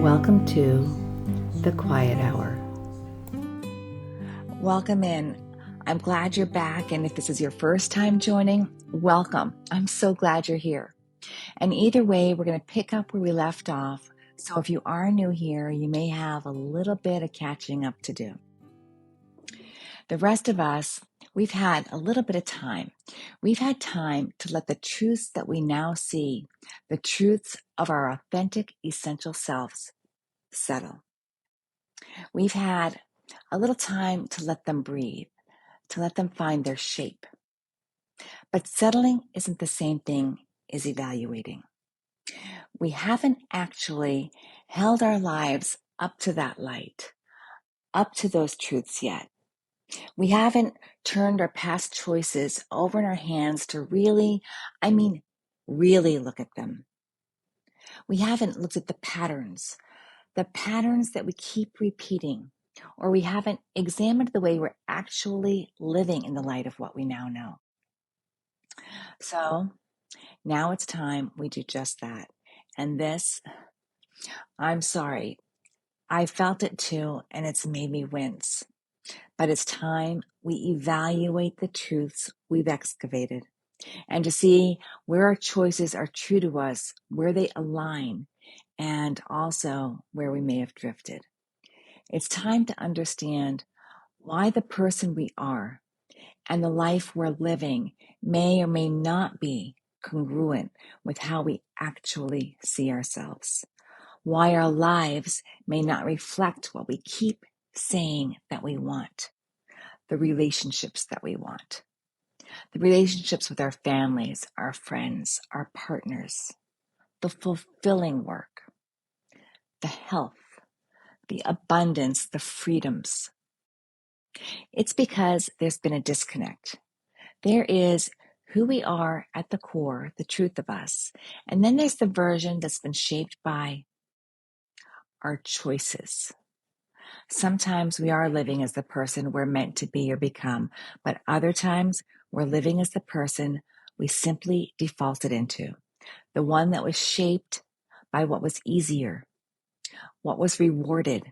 Welcome to the Quiet Hour. Welcome in. I'm glad you're back, and if this is your first time joining, welcome. I'm so glad you're here. And either way, we're going to pick up where we left off. So if you are new here, you may have a little bit of catching up to do. The rest of us, we've had a little bit of time. We've had time to let the truths that we now see, the truths of our authentic, essential selves, settle. We've had a little time to let them breathe, to let them find their shape. But settling isn't the same thing as evaluating. We haven't actually held our lives up to that light, up to those truths yet. We haven't turned our past choices over in our hands to really look at them. We haven't looked at the patterns that we keep repeating, or we haven't examined the way we're actually living in the light of what we now know. So now it's time we do just that. And this, I'm sorry, I felt it too, and it's made me wince. But it's time we evaluate the truths we've excavated and to see where our choices are true to us, where they align, and also where we may have drifted. It's time to understand why the person we are and the life we're living may or may not be congruent with how we actually see ourselves. Why our lives may not reflect what we keep saying that we want, the relationships that we want, the relationships with our families, our friends, our partners, the fulfilling work, the health, the abundance, the freedoms. It's because there's been a disconnect. There is who we are at the core, the truth of us, and then there's the version that's been shaped by our choices. Sometimes we are living as the person we're meant to be or become, but other times we're living as the person we simply defaulted into, the one that was shaped by what was easier, what was rewarded,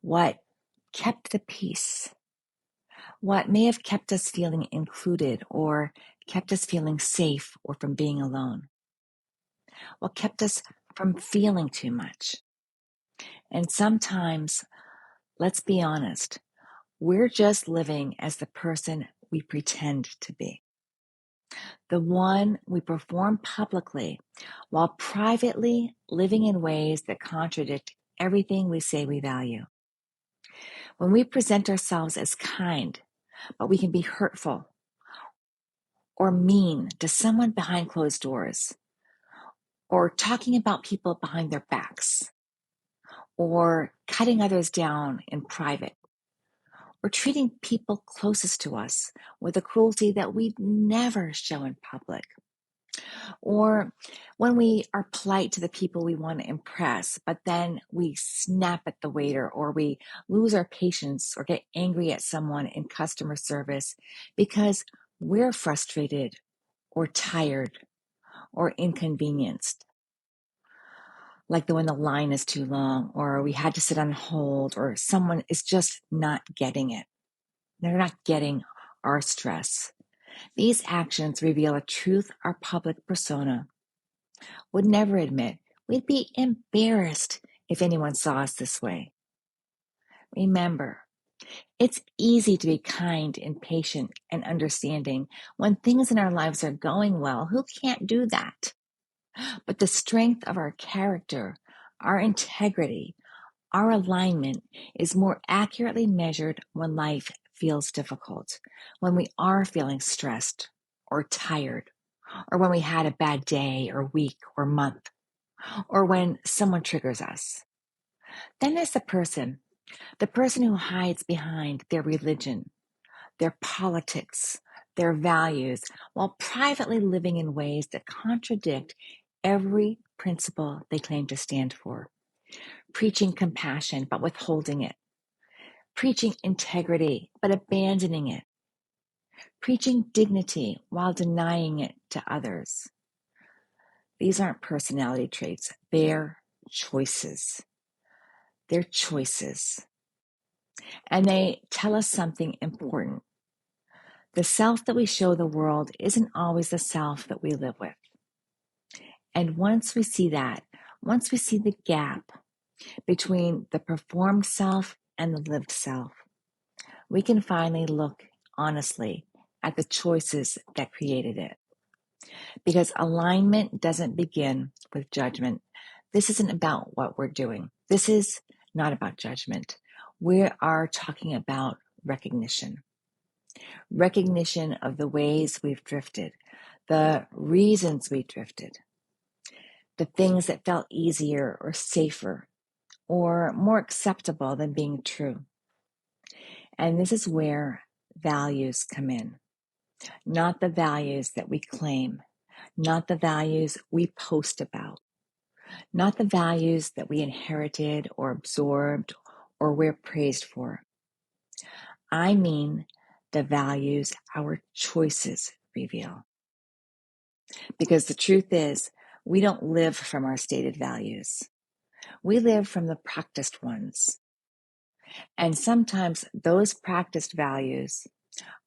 what kept the peace, what may have kept us feeling included or kept us feeling safe or from being alone, what kept us from feeling too much. And sometimes, let's be honest, we're just living as the person we pretend to be, the one we perform publicly while privately living in ways that contradict everything we say we value. When we present ourselves as kind, but we can be hurtful or mean to someone behind closed doors, or talking about people behind their backs, or cutting others down in private, or treating people closest to us with a cruelty that we'd never show in public. Or when we are polite to the people we want to impress, but then we snap at the waiter, or we lose our patience or get angry at someone in customer service because we're frustrated or tired or inconvenienced. Like when the line is too long, or we had to sit on hold, or someone is just not getting it. They're not getting our stress. These actions reveal a truth our public persona would never admit. We'd be embarrassed if anyone saw us this way. Remember, it's easy to be kind and patient and understanding when things in our lives are going well. Who can't do that? But the strength of our character, our integrity, our alignment is more accurately measured when life feels difficult, when we are feeling stressed or tired, or when we had a bad day or week or month, or when someone triggers us. Then there's the person who hides behind their religion, their politics, their values, while privately living in ways that contradict every principle they claim to stand for. Preaching compassion, but withholding it. Preaching integrity, but abandoning it. Preaching dignity while denying it to others. These aren't personality traits, they're choices. They're choices. And they tell us something important. The self that we show the world isn't always the self that we live with. And once we see that, once we see the gap between the performed self and the lived self, we can finally look honestly at the choices that created it. Because alignment doesn't begin with judgment. This isn't about what we're doing. This is not about judgment. We are talking about recognition. Recognition of the ways we've drifted, the reasons we drifted, the things that felt easier or safer or more acceptable than being true. And this is where values come in. Not the values that we claim, not the values we post about, not the values that we inherited or absorbed or we're praised for. I mean the values our choices reveal. Because the truth is, we don't live from our stated values. We live from the practiced ones. And sometimes those practiced values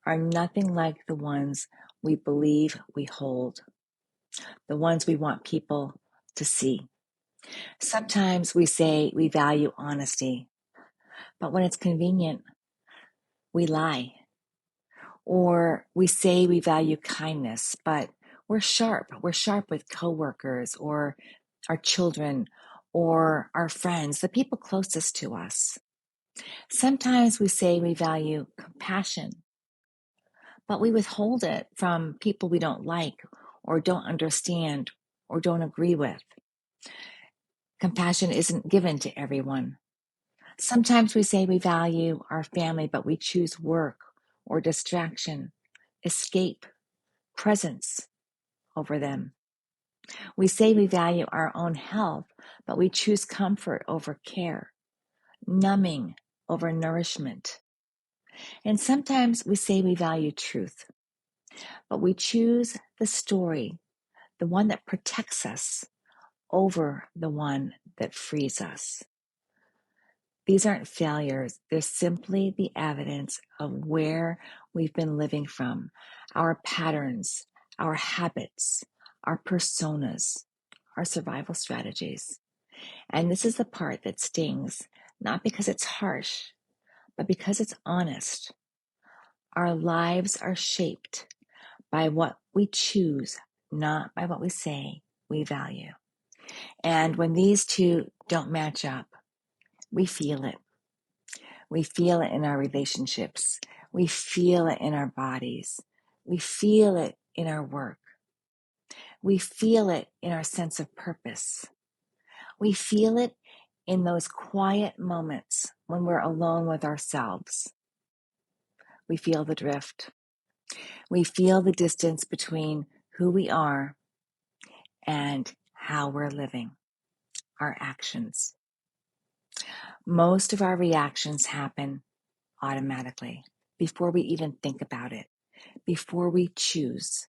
are nothing like the ones we believe we hold, the ones we want people to see. Sometimes we say we value honesty, but when it's convenient, we lie. Or we say we value kindness, but we're sharp. We're sharp with coworkers or our children or our friends, the people closest to us. Sometimes we say we value compassion, but we withhold it from people we don't like or don't understand or don't agree with. Compassion isn't given to everyone. Sometimes we say we value our family, but we choose work or distraction, escape, presence over them. We say we value our own health, but we choose comfort over care, numbing over nourishment. And sometimes we say we value truth, but we choose the story, the one that protects us, over the one that frees us. These aren't failures. They're simply the evidence of where we've been living from, our patterns, our habits, our personas, our survival strategies. And this is the part that stings, not because it's harsh, but because it's honest. Our lives are shaped by what we choose, not by what we say we value. And when these two don't match up, we feel it. We feel it in our relationships. We feel it in our bodies. We feel it in our work. We feel it in our sense of purpose. We feel it in those quiet moments when we're alone with ourselves. We feel the drift. We feel the distance between who we are and how we're living, our actions. Most of our reactions happen automatically before we even think about it, before we choose,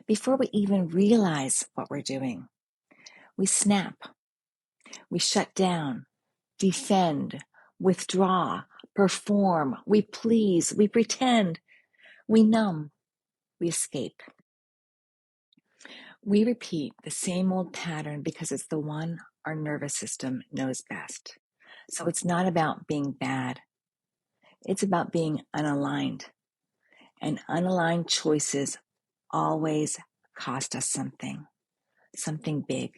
before we even realize what we're doing. We snap, we shut down, defend, withdraw, perform, we please, we pretend, we numb, we escape. We repeat the same old pattern because it's the one our nervous system knows best. So it's not about being bad. It's about being unaligned. And unaligned choices always cost us something big.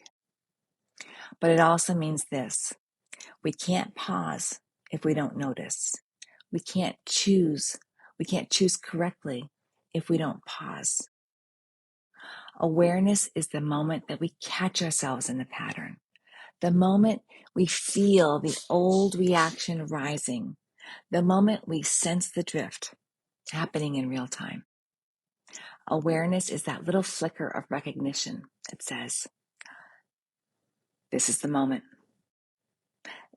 But it also means this: we can't pause if we don't notice. We can't choose correctly if we don't pause. Awareness is the moment that we catch ourselves in the pattern. The moment we feel the old reaction rising. The moment we sense the drift happening in real time. Awareness is that little flicker of recognition that says, this is the moment.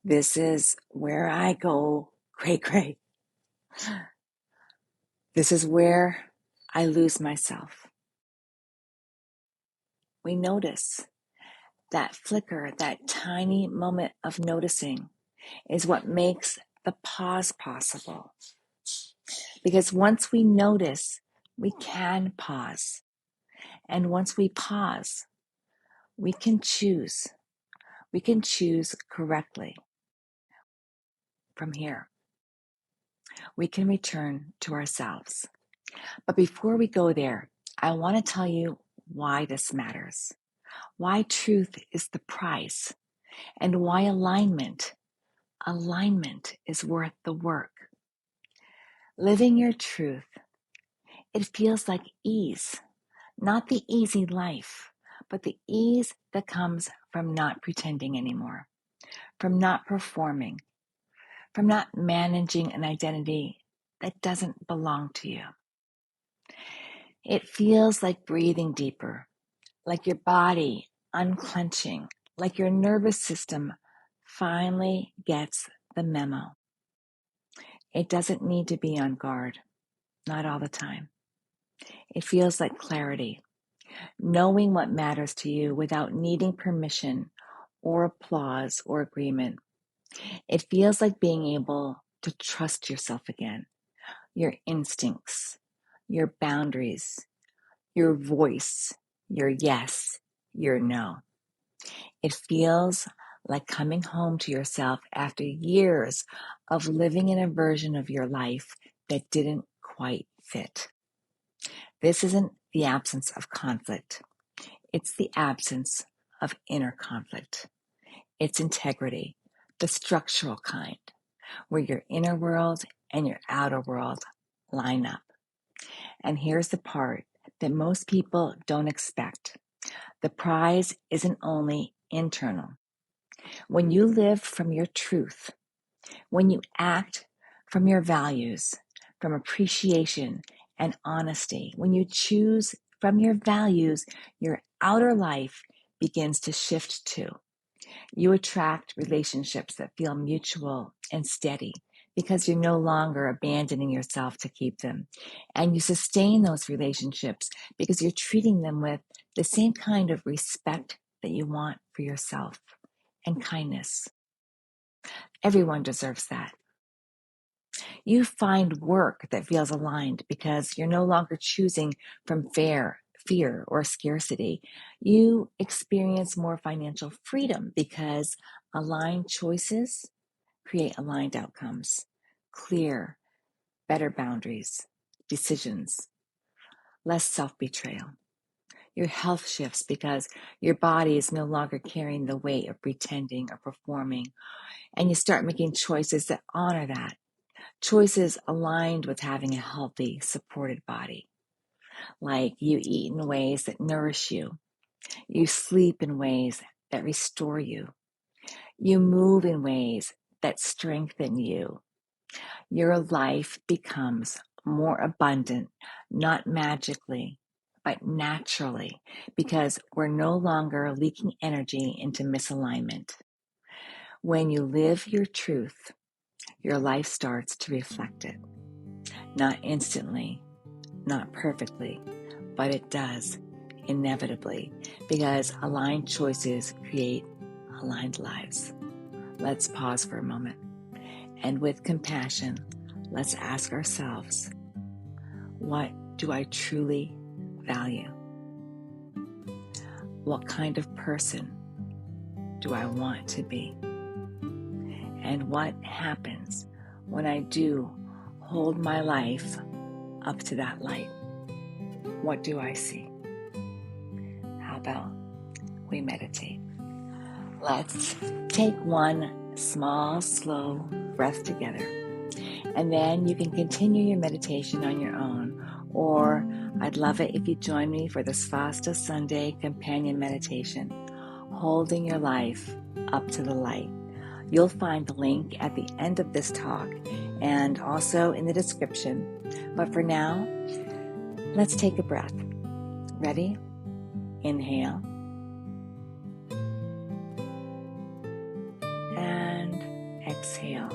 This is where I go cray cray. This is where I lose myself. We notice that flicker, that tiny moment of noticing is what makes the pause possible. Because once we notice, we can pause. And once we pause, we can choose. We can choose correctly. From here, we can return to ourselves. But before we go there, I want to tell you why this matters, why truth is the price, and why alignment is worth the work. Living your truth, it feels like ease, not the easy life, but the ease that comes from not pretending anymore, from not performing, from not managing an identity that doesn't belong to you. It feels like breathing deeper, like your body unclenching, like your nervous system finally gets the memo. It doesn't need to be on guard, not all the time. It feels like clarity, knowing what matters to you without needing permission or applause or agreement. It feels like being able to trust yourself again, your instincts, your boundaries, your voice, your yes, your no. It feels like coming home to yourself after years of living in a version of your life that didn't quite fit. This isn't the absence of conflict. It's the absence of inner conflict. It's integrity, the structural kind, where your inner world and your outer world line up. And here's the part that most people don't expect. The prize isn't only internal. When you live from your truth, when you act from your values, from appreciation and honesty, when you choose from your values, your outer life begins to shift too. You attract relationships that feel mutual and steady because you're no longer abandoning yourself to keep them. And you sustain those relationships because you're treating them with the same kind of respect that you want for yourself and kindness. Everyone deserves that. You find work that feels aligned because you're no longer choosing from fear, or scarcity. You experience more financial freedom because aligned choices create aligned outcomes, clear, better boundaries, decisions, less self-betrayal. Your health shifts because your body is no longer carrying the weight of pretending or performing, and you start making choices that honor that. Choices aligned with having a healthy, supported body. Like you eat in ways that nourish you. You sleep in ways that restore you. You move in ways that strengthen you. Your life becomes more abundant, not magically, but naturally, because we're no longer leaking energy into misalignment. When you live your truth, your life starts to reflect it. Not instantly, not perfectly, but it does, inevitably, because aligned choices create aligned lives. Let's pause for a moment. And with compassion, let's ask ourselves, what do I truly value? What kind of person do I want to be? And what happens when I do hold my life up to that light? What do I see? How about we meditate? Let's take one small, slow breath together. And then you can continue your meditation on your own. Or I'd love it if you join me for the Svasta Sunday companion meditation, holding your life up to the light. You'll find the link at the end of this talk and also in the description. But for now, let's take a breath. Ready? Inhale. And exhale.